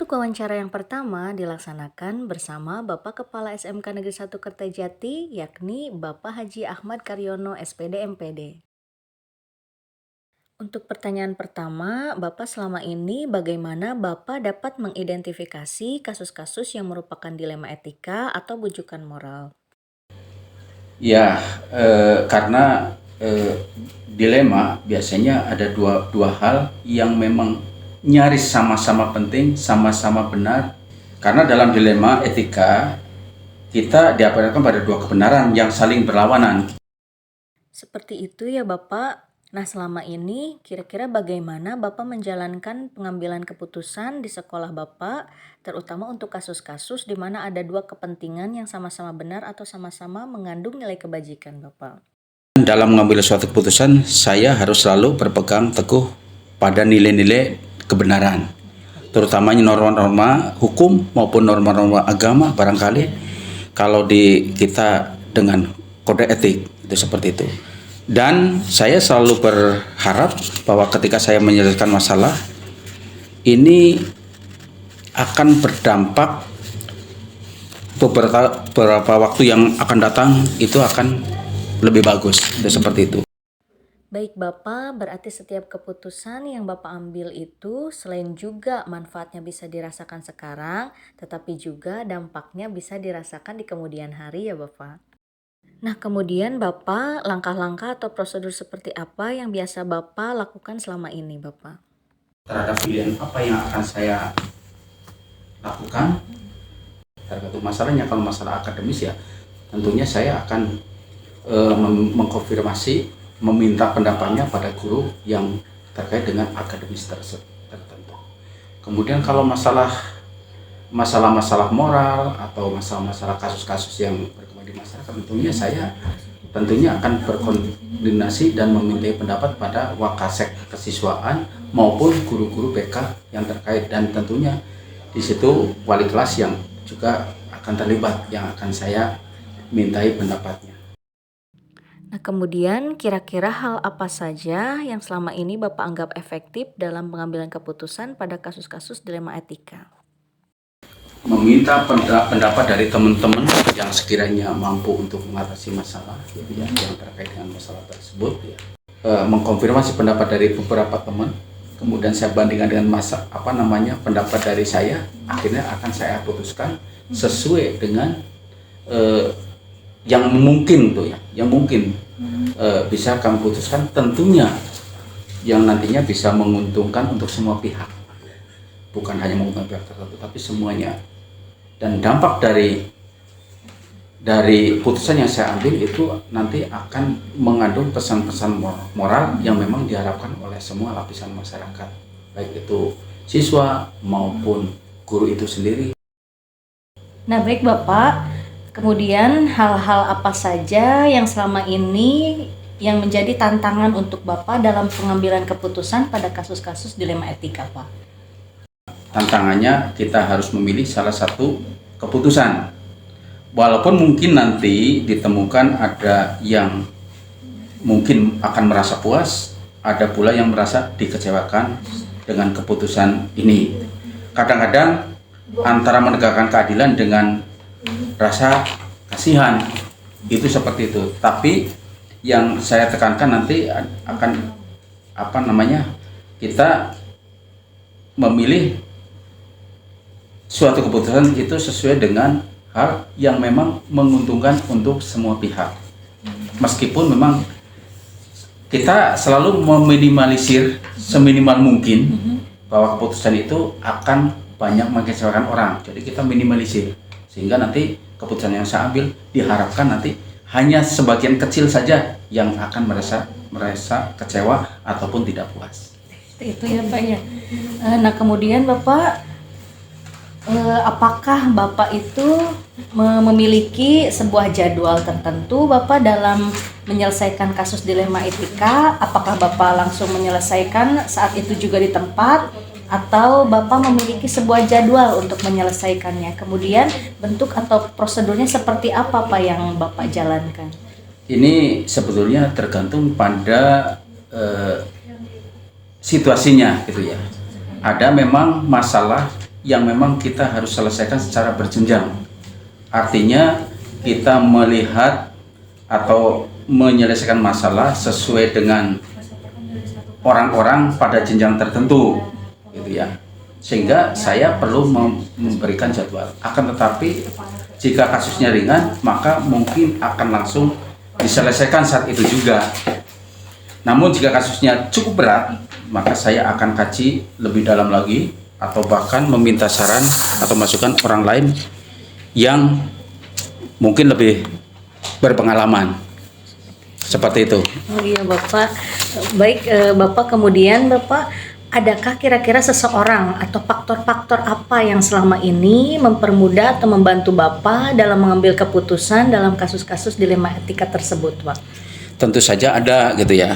Untuk wawancara yang pertama dilaksanakan bersama Bapak Kepala SMK Negeri 1 Kertajati, yakni Bapak Haji Ahmad Karyono, SPD MPD. Untuk pertanyaan pertama, Bapak selama ini bagaimana Bapak dapat mengidentifikasi kasus-kasus yang merupakan dilema etika atau bujukan moral? Ya, karena dilema biasanya ada dua hal yang memang nyaris sama-sama penting, sama-sama benar. Karena dalam dilema etika, kita dihadapkan pada dua kebenaran yang saling berlawanan. Seperti itu ya Bapak. Nah selama ini kira-kira bagaimana Bapak menjalankan pengambilan keputusan di sekolah Bapak, terutama untuk kasus-kasus di mana ada dua kepentingan yang sama-sama benar atau sama-sama mengandung nilai kebajikan Bapak? Dalam mengambil suatu keputusan, saya harus selalu berpegang teguh pada nilai-nilai kebenaran, terutamanya norma-norma hukum maupun norma-norma agama barangkali. Kalau di kita dengan kode etik itu seperti itu. Dan saya selalu berharap bahwa ketika saya menyelesaikan masalah ini akan berdampak beberapa waktu yang akan datang, itu akan lebih bagus, itu seperti itu. Baik Bapak, berarti setiap keputusan yang Bapak ambil itu selain juga manfaatnya bisa dirasakan sekarang, tetapi juga dampaknya bisa dirasakan di kemudian hari ya Bapak. Nah kemudian Bapak, langkah-langkah atau prosedur seperti apa yang biasa Bapak lakukan selama ini Bapak? Terhadap pilihan apa yang akan saya lakukan, tergantung masalahnya. Kalau masalah akademis ya tentunya saya akan mengkonfirmasi, meminta pendapatnya pada guru yang terkait dengan akademis tertentu. Kemudian kalau masalah-masalah moral atau masalah-masalah kasus-kasus yang berkembang di masyarakat, tentunya akan berkoordinasi dan meminta pendapat pada wakasek kesiswaan maupun guru-guru BK yang terkait, dan tentunya di situ wali kelas yang juga akan terlibat yang akan saya mintai pendapatnya. Nah kemudian kira-kira hal apa saja yang selama ini Bapak anggap efektif dalam pengambilan keputusan pada kasus-kasus dilema etika? Meminta pendapat dari teman-teman yang sekiranya mampu untuk mengatasi masalah yang terkait dengan masalah tersebut, mengkonfirmasi pendapat dari beberapa teman, kemudian saya bandingkan dengan pendapat dari saya, akhirnya akan saya putuskan sesuai dengan yang mungkin bisa kami putuskan, tentunya yang nantinya bisa menguntungkan untuk semua pihak, bukan hanya menguntungkan pihak tertentu tapi semuanya. Dan dampak dari putusan yang saya ambil itu nanti akan mengandung pesan-pesan moral yang memang diharapkan oleh semua lapisan masyarakat, baik itu siswa maupun guru itu sendiri. Nah baik Bapak, kemudian hal-hal apa saja yang selama ini yang menjadi tantangan untuk Bapak dalam pengambilan keputusan pada kasus-kasus dilema etika Pak? Tantangannya kita harus memilih salah satu keputusan, walaupun mungkin nanti ditemukan ada yang mungkin akan merasa puas, ada pula yang merasa dikecewakan dengan keputusan ini. Kadang-kadang antara menegakkan keadilan dengan rasa kasihan, itu seperti itu. Tapi yang saya tekankan nanti akan kita memilih suatu keputusan itu sesuai dengan hal yang memang menguntungkan untuk semua pihak. Meskipun memang kita selalu meminimalisir seminimal mungkin bahwa keputusan itu akan banyak mengecewakan orang. Jadi kita minimalisir sehingga nanti keputusan yang saya ambil diharapkan nanti hanya sebagian kecil saja yang akan merasa kecewa ataupun tidak puas. Itu ya Pak ya. Nah kemudian Bapak, apakah Bapak itu memiliki sebuah jadwal tertentu Bapak dalam menyelesaikan kasus dilema etika? Apakah Bapak langsung menyelesaikan saat itu juga di tempat, atau Bapak memiliki sebuah jadwal untuk menyelesaikannya? Kemudian bentuk atau prosedurnya seperti apa Pak yang Bapak jalankan? Ini sebetulnya tergantung pada situasinya gitu ya. Ada memang masalah yang memang kita harus selesaikan secara berjenjang. Artinya kita melihat atau menyelesaikan masalah sesuai dengan orang-orang pada jenjang tertentu, gitu ya. Sehingga saya perlu memberikan jadwal. Akan tetapi jika kasusnya ringan, maka mungkin akan langsung diselesaikan saat itu juga. Namun jika kasusnya cukup berat, maka saya akan kaji lebih dalam lagi atau bahkan meminta saran atau masukan orang lain yang mungkin lebih berpengalaman. Seperti itu. Oh iya Bapak. Baik Bapak, kemudian Bapak, adakah kira-kira seseorang atau faktor-faktor apa yang selama ini mempermudah atau membantu Bapak dalam mengambil keputusan dalam kasus-kasus dilema etika tersebut, Pak? Tentu saja ada gitu ya.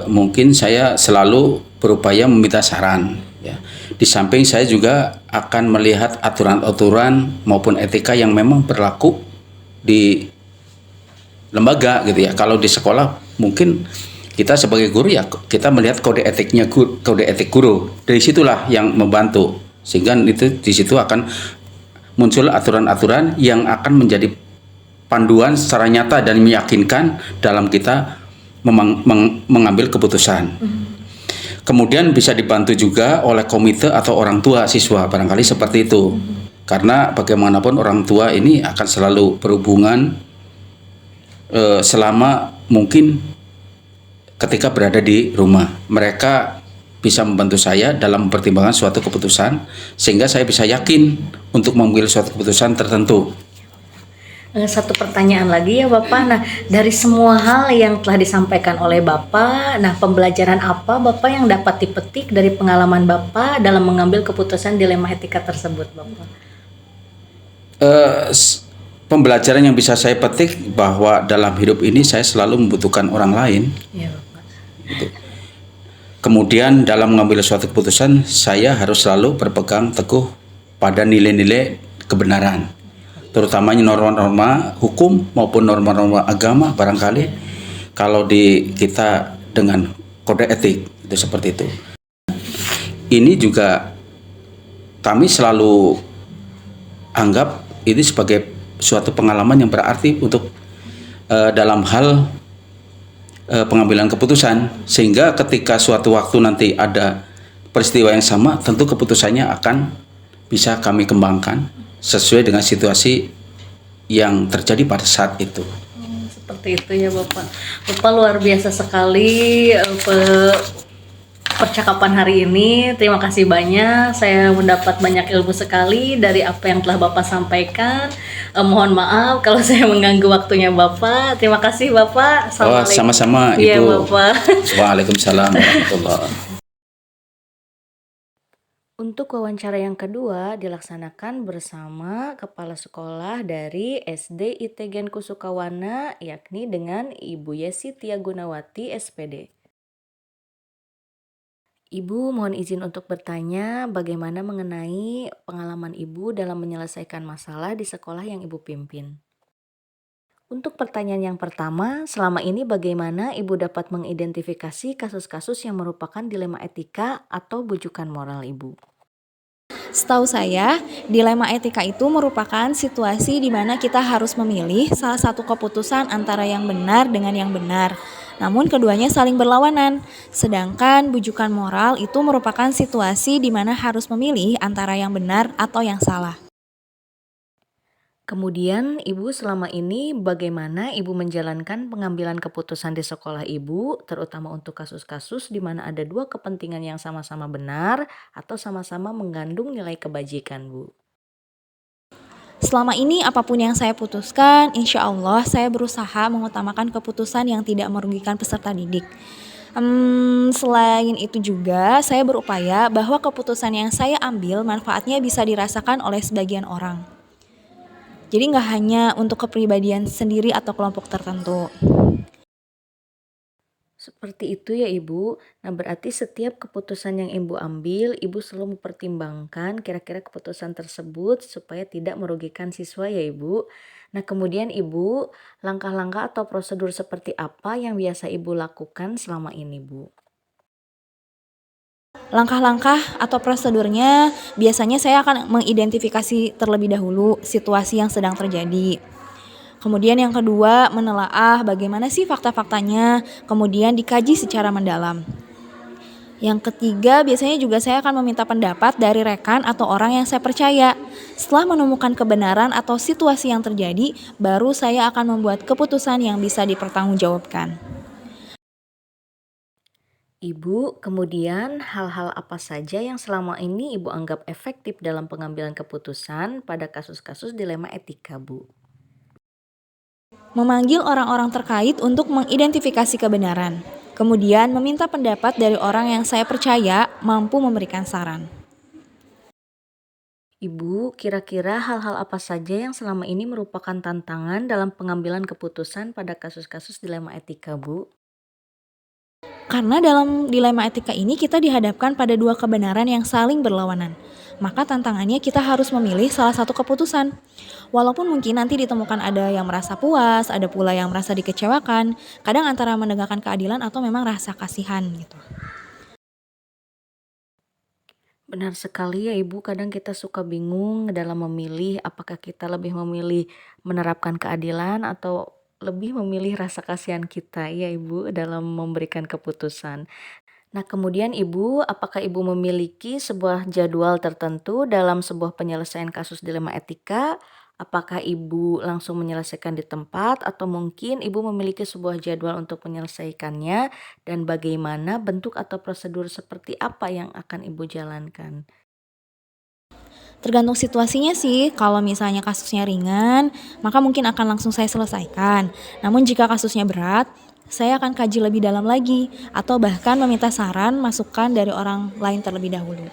Mungkin saya selalu berupaya meminta saran ya. Di samping saya juga akan melihat aturan-aturan maupun etika yang memang berlaku di lembaga gitu ya. Kalau di sekolah mungkin kita sebagai guru ya kita melihat kode etiknya, kode etik guru. Dari situlah yang membantu, sehingga itu di situ akan muncul aturan-aturan yang akan menjadi panduan secara nyata dan meyakinkan dalam kita mengambil keputusan. Kemudian bisa dibantu juga oleh komite atau orang tua siswa, barangkali seperti itu. Karena bagaimanapun orang tua ini akan selalu berhubungan selama mungkin ketika berada di rumah. Mereka bisa membantu saya dalam mempertimbangkan suatu keputusan, sehingga saya bisa yakin untuk mengambil suatu keputusan tertentu. Satu pertanyaan lagi ya Bapak. Nah, dari semua hal yang telah disampaikan oleh Bapak, nah pembelajaran apa Bapak yang dapat dipetik dari pengalaman Bapak dalam mengambil keputusan dilema etika tersebut, Bapak? Pembelajaran yang bisa saya petik bahwa dalam hidup ini saya selalu membutuhkan orang lain. Iya Bapak. Gitu. Kemudian dalam mengambil suatu keputusan saya harus selalu berpegang teguh pada nilai-nilai kebenaran, terutamanya norma-norma hukum maupun norma-norma agama. Barangkali kalau di kita dengan kode etik itu seperti itu. Ini juga kami selalu anggap ini sebagai suatu pengalaman yang berarti untuk dalam hal pengambilan keputusan, sehingga ketika suatu waktu nanti ada peristiwa yang sama, tentu keputusannya akan bisa kami kembangkan sesuai dengan situasi yang terjadi pada saat itu. Seperti itu ya Bapak. Bapak luar biasa sekali percakapan hari ini. Terima kasih banyak. Saya mendapat banyak ilmu sekali dari apa yang telah Bapak sampaikan. Mohon maaf kalau saya mengganggu waktunya Bapak. Terima kasih Bapak. Oh, sama-sama Ibu. Iya Bapak. Waalaikumsalam warahmatullahi. Untuk wawancara yang kedua dilaksanakan bersama Kepala Sekolah dari SD ITGen Kusukawana, yakni dengan Ibu Yesi Tia Gunawati, SPD. Ibu mohon izin untuk bertanya bagaimana mengenai pengalaman Ibu dalam menyelesaikan masalah di sekolah yang Ibu pimpin. Untuk pertanyaan yang pertama, selama ini bagaimana Ibu dapat mengidentifikasi kasus-kasus yang merupakan dilema etika atau bujukan moral Ibu? Setahu saya, dilema etika itu merupakan situasi di mana kita harus memilih salah satu keputusan antara yang benar dengan yang benar. Namun keduanya saling berlawanan. Sedangkan bujukan moral itu merupakan situasi di mana harus memilih antara yang benar atau yang salah. Kemudian Ibu selama ini bagaimana Ibu menjalankan pengambilan keputusan di sekolah Ibu, terutama untuk kasus-kasus di mana ada dua kepentingan yang sama-sama benar atau sama-sama mengandung nilai kebajikan, Bu? Selama ini apapun yang saya putuskan, insya Allah saya berusaha mengutamakan keputusan yang tidak merugikan peserta didik. Selain itu juga saya berupaya bahwa keputusan yang saya ambil manfaatnya bisa dirasakan oleh sebagian orang. Jadi nggak hanya untuk kepribadian sendiri atau kelompok tertentu. Seperti itu ya Ibu. Nah berarti setiap keputusan yang Ibu ambil, Ibu selalu mempertimbangkan kira-kira keputusan tersebut supaya tidak merugikan siswa ya Ibu. Nah kemudian Ibu, langkah-langkah atau prosedur seperti apa yang biasa Ibu lakukan selama ini Bu? Langkah-langkah atau prosedurnya biasanya saya akan mengidentifikasi terlebih dahulu situasi yang sedang terjadi. Kemudian yang kedua, menelaah bagaimana sih fakta-faktanya, kemudian dikaji secara mendalam. Yang ketiga, biasanya juga saya akan meminta pendapat dari rekan atau orang yang saya percaya. Setelah menemukan kebenaran atau situasi yang terjadi, baru saya akan membuat keputusan yang bisa dipertanggungjawabkan. Ibu, kemudian hal-hal apa saja yang selama ini Ibu anggap efektif dalam pengambilan keputusan pada kasus-kasus dilema etika, Bu? Memanggil orang-orang terkait untuk mengidentifikasi kebenaran. Kemudian meminta pendapat dari orang yang saya percaya mampu memberikan saran. Ibu, kira-kira hal-hal apa saja yang selama ini merupakan tantangan dalam pengambilan keputusan pada kasus-kasus dilema etika, Bu? Karena dalam dilema etika ini kita dihadapkan pada dua kebenaran yang saling berlawanan. Maka tantangannya kita harus memilih salah satu keputusan. Walaupun mungkin nanti ditemukan ada yang merasa puas, ada pula yang merasa dikecewakan, kadang antara menegakkan keadilan atau memang rasa kasihan gitu. Benar sekali ya Ibu, kadang kita suka bingung dalam memilih apakah kita lebih memilih menerapkan keadilan atau lebih memilih rasa kasihan kita ya Ibu dalam memberikan keputusan. Nah, kemudian Ibu, apakah Ibu memiliki sebuah jadwal tertentu dalam sebuah penyelesaian kasus dilema etika? Apakah Ibu langsung menyelesaikan di tempat atau mungkin Ibu memiliki sebuah jadwal untuk menyelesaikannya dan bagaimana bentuk atau prosedur seperti apa yang akan Ibu jalankan? Tergantung situasinya sih, kalau misalnya kasusnya ringan, maka mungkin akan langsung saya selesaikan. Namun jika kasusnya berat, saya akan kaji lebih dalam lagi, atau bahkan meminta saran, masukan dari orang lain terlebih dahulu.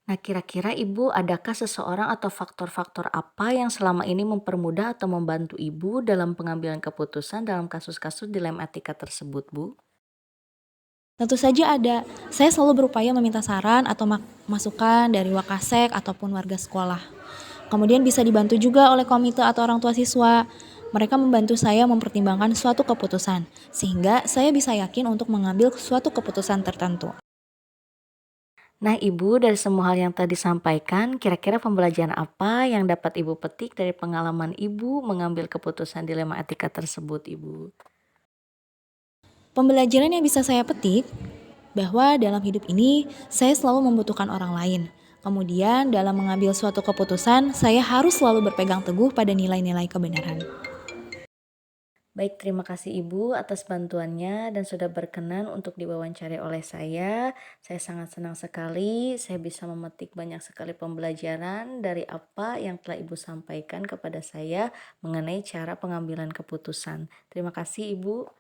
Nah, kira-kira Ibu adakah seseorang atau faktor-faktor apa yang selama ini mempermudah atau membantu Ibu dalam pengambilan keputusan dalam kasus-kasus dilema etika tersebut, Bu? Tentu saja ada, saya selalu berupaya meminta saran atau masukan dari wakasek ataupun warga sekolah. Kemudian bisa dibantu juga oleh komite atau orang tua siswa. Mereka membantu saya mempertimbangkan suatu keputusan, sehingga saya bisa yakin untuk mengambil suatu keputusan tertentu. Nah, Ibu, dari semua hal yang tadi disampaikan, kira-kira pembelajaran apa yang dapat Ibu petik dari pengalaman Ibu mengambil keputusan dilema etika tersebut, Ibu? Pembelajaran yang bisa saya petik bahwa dalam hidup ini saya selalu membutuhkan orang lain. Kemudian dalam mengambil suatu keputusan, saya harus selalu berpegang teguh pada nilai-nilai kebenaran. Baik, terima kasih Ibu atas bantuannya dan sudah berkenan untuk diwawancari oleh saya. Saya sangat senang sekali, saya bisa memetik banyak sekali pembelajaran dari apa yang telah Ibu sampaikan kepada saya mengenai cara pengambilan keputusan. Terima kasih Ibu.